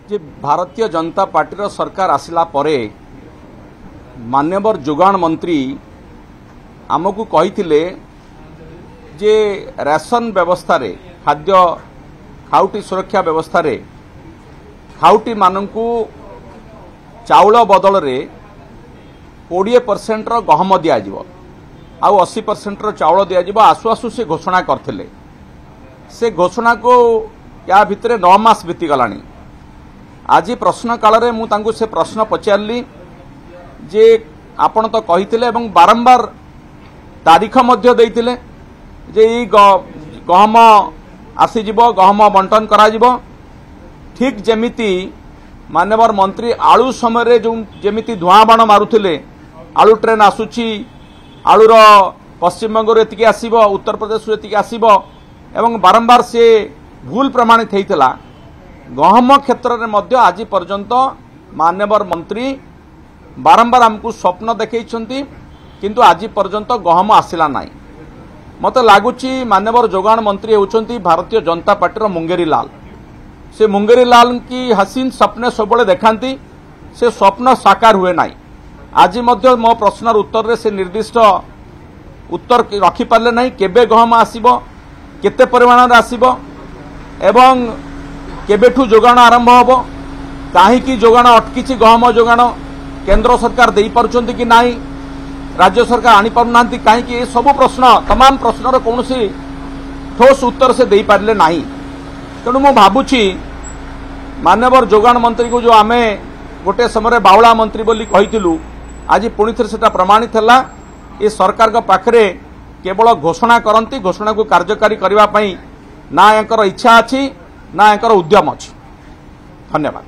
जे Bharatiya Janata party सरकार आसिला परे मान्यवर जोगाण मंत्री आमको कही जे राशन व्यवस्था रे खाद्य खाउटी सुरक्षा व्यवस्था रे खाउटी मानकू चाउल बदल रे 20% गहम दिज्व आउ 80% चाउल दिज्व आसु आसु से घोषणा करथिले। से घोषणा को या भितरे 9 मास बीतीगलानी। आज प्रश्न काल रे मु तांकु से प्रश्न पचारली जे आपण तो कहिथिले एवं बारंबार तारीख मध्य देइथिले जे ई गहम आसीजिव गहम बंटन कराजिव। ठीक जेमिति मान्यवर मंत्री आलू समय जो जेमिति धुआं बाण मारुथिले आलू ट्रेन आसुची आलूर पश्चिम बंग एतिकी आसीबो उत्तर प्रदेश एतिकी आसीबो एवं बारंबार से भूल प्रमाणित होइतला। गहम क्षेत्र में मध्य आज पर्यंत मान्यवर मंत्री बारंबार आमको स्वप्न देखैछंती किंतु आज पर्यंत गहम आसिला नाही। मते लागुची मान्यवर जोगाण मंत्री होउछंती भारतीय जनता पार्टी मुंगेरी लाल। से मुंगेरी लाल की हसीन सपने सबले देखांती से स्वप्न साकार हुए नाही। आज मध्य मो प्रश्नर उत्तर रे से निर्दिष्ट उत्तर रखि पारले नाही। केबे गहम आसीबो केते परिमाण आसीबो एवं केबेठू जोगाण आरंभ होबो काहीकि जोगाण अटकीची गहम जोगाण केंद्र सरकार देई पारुछंती कि नाही राज्य सरकार आनी पारुनांती काहीकि ए सब प्रश्न तमाम प्रश्नर कोनोसी ठोस उत्तर से देई पारले नाही। तेणु मु भाबुछि मान्यवर जोगाण मंत्री को जो आमे गोटे समय बावला मंत्री बोली कहिथिलु आज पुणी थे सेटा प्रमाणित है। ये सरकार का पाखरे केवल घोषणा करती घोषणा को कार्यकारी करने ना यांकर इच्छा अच्छी ना यांकर उद्यम अच्छी। धन्यवाद।